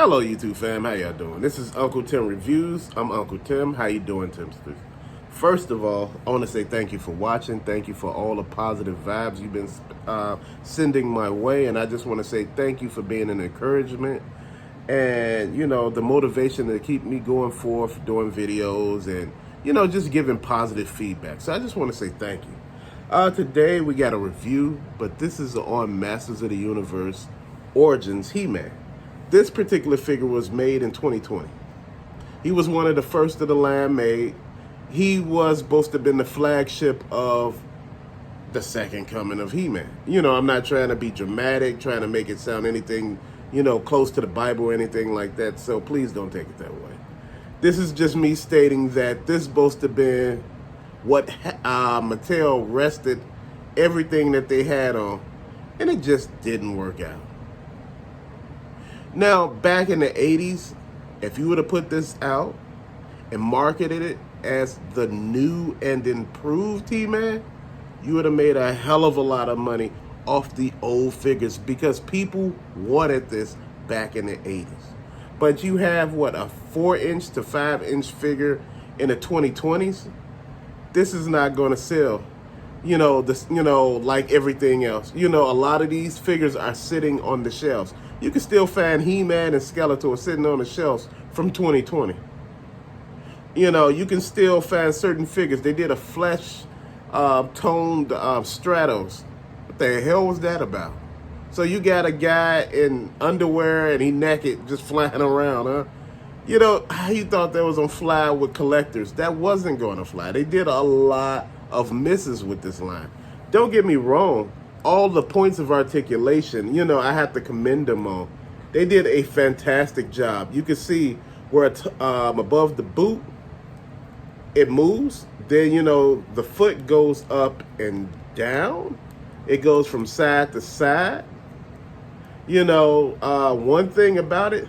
Hello, YouTube fam. How y'all doing? This is Uncle Tim Reviews. I'm Uncle Tim. How you doing, Timster? First of all, I want to say thank you for watching. Thank you for all the positive vibes you've been sending my way. And I just want to say thank you for being an encouragement and, the motivation to keep me going forth doing videos and, just giving positive feedback. So I just want to say thank you. Today we got a review, but this is on Masters of the Universe Origins He-Man. This particular figure was made in 2020. He was one of the first of the line made. He was supposed to have been the flagship of the second coming of He-Man. I'm not trying to be dramatic, trying to make it sound anything, close to the Bible or anything like that. So please don't take it that way. This is just me stating that this is supposed to have been what Mattel rested everything that they had on, and it just didn't work out. Now, back in the 80s, if you would have put this out and marketed it as the new and improved He-Man, you would have made a hell of a lot of money off the old figures because people wanted this back in the 80s. But you have, a 4-inch to 5-inch figure in the 2020s? This is not going to sell, like everything else. A lot of these figures are sitting on the shelves. You can still find He-Man and Skeletor sitting on the shelves from 2020. You can still find certain figures. They did a flesh toned Stratos. What the hell was that about? So you got a guy in underwear and he naked just flying around, huh? How you thought that was on fly with collectors? That wasn't going to fly. They did a lot of misses with this line. Don't get me wrong. All the points of articulation, I have to commend them on. They did a fantastic job. You can see where it's above the boot, it moves. Then, the foot goes up and down. It goes from side to side. One thing about it,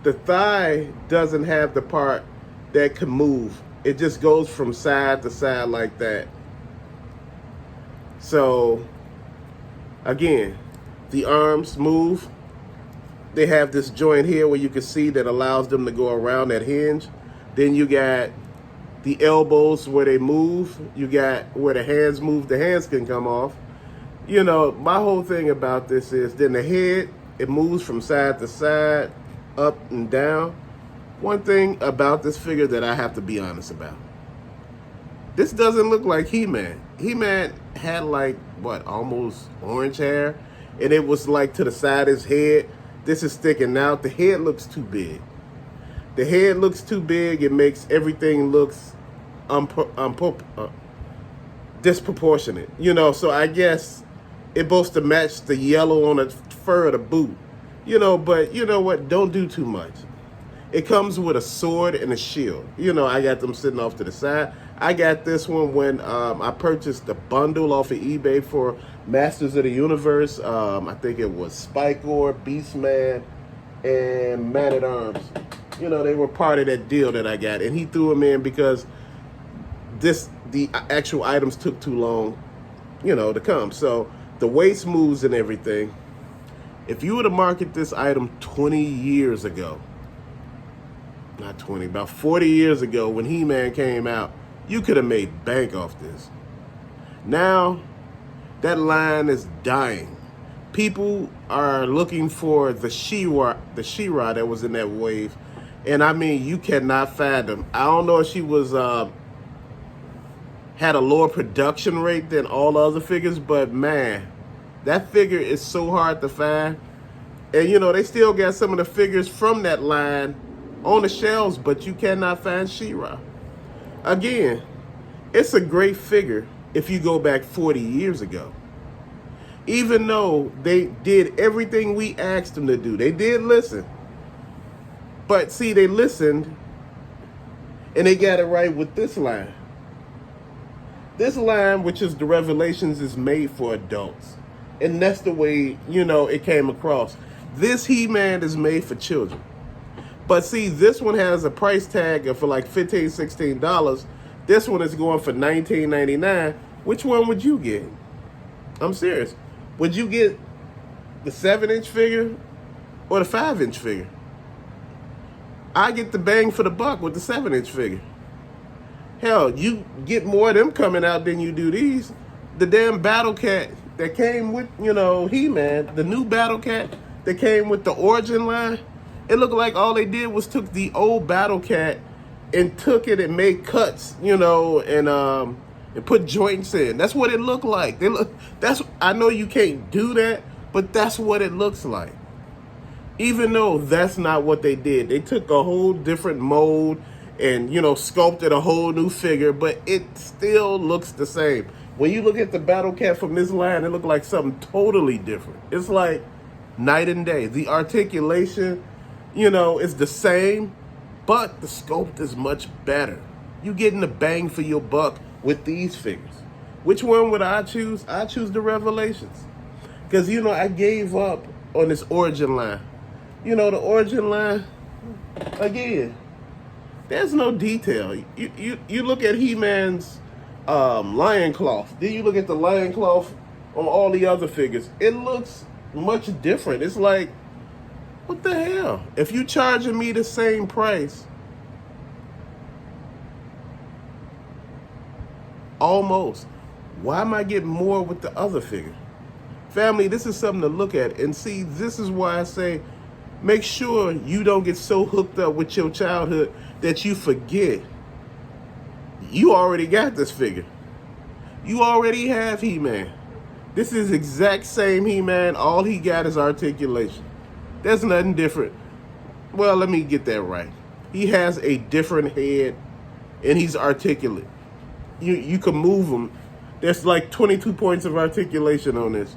the thigh doesn't have the part that can move. It just goes from side to side like that. So, again, the arms move. They have this joint here where you can see that allows them to go around that hinge. Then you got the elbows where they move. You got where the hands move. The hands can come off. My whole thing about this is then the head, it moves from side to side, up and down. One thing about this figure that I have to be honest about. This doesn't look like He-Man. He-Man had almost orange hair, and it was to the side of his head. This is sticking out. The head looks too big. The head looks too big. It makes everything looks disproportionate. So I guess it's supposed to match the yellow on the fur of the boot. But you know what? Don't do too much. It comes with a sword and a shield. I got them sitting off to the side. I got this one when I purchased a bundle off of eBay for Masters of the Universe. I think it was Spikor, Beastman, and Man-at-Arms. They were part of that deal that I got. And he threw them in because the actual items took too long, to come. So the waist moves and everything. If you were to market this item 20 years ago, not 20, about 40 years ago when He-Man came out, you could have made bank off this. Now, that line is dying. People are looking for the She-Ra that was in that wave. And I mean, you cannot find them. I don't know if she was had a lower production rate than all other figures, but man, that figure is so hard to find. And they still got some of the figures from that line on the shelves, but you cannot find She-Ra. Again, it's a great figure if you go back 40 years ago. Even though they did everything we asked them to do. They did listen. But see, they listened and they got it right with this line. This line, which is the Revelations, is made for adults. And that's the way, it came across. This He-Man is made for children. But see, this one has a price tag of for $15, $16. This one is going for $19.99. Which one would you get? I'm serious. Would you get the 7-inch figure or the 5-inch figure. I get the bang for the buck with the 7-inch figure. Hell, you get more of them coming out than you do these. The damn Battle Cat that came with, He-Man, the new Battle Cat that came with the Origin line, it looked like all they did was took the old Battle Cat and took it and made cuts, and put joints in. That's what it looked like. I know you can't do that, but that's what it looks like. Even though that's not what they did. They took a whole different mold and, sculpted a whole new figure, but it still looks the same. When you look at the Battle Cat from this line, it looks like something totally different. It's like night and day. The articulation, is the same, but the sculpt is much better. You're getting the bang for your buck with these figures. Which one would I choose? I choose the Revelations. Because, I gave up on this Origin line. The Origin line, again, there's no detail. You look at He-Man's lion cloth. Then you look at the lion cloth on all the other figures. It looks much different. It's like, what the hell? If you charging me the same price, almost, why am I getting more with the other figure? Family, this is something to look at. And see, this is why I say, make sure you don't get so hooked up with your childhood that you forget you already got this figure. You already have He-Man. This is exact same He-Man. All he got is articulation. There's nothing different. Well, let me get that right. He has a different head and he's articulate. You can move him. There's like 22 points of articulation on this.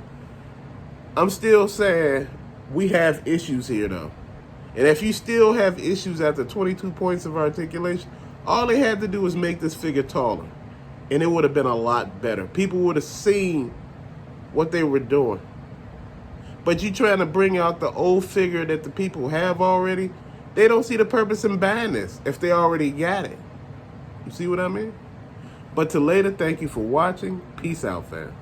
I'm still saying we have issues here though. And if you still have issues after 22 points of articulation, all they had to do was make this figure taller. And it would have been a lot better. People would have seen what they were doing. But you trying to bring out the old figure that the people have already, they don't see the purpose in buying this if they already got it. You see what I mean? But to later, thank you for watching. Peace out, fam.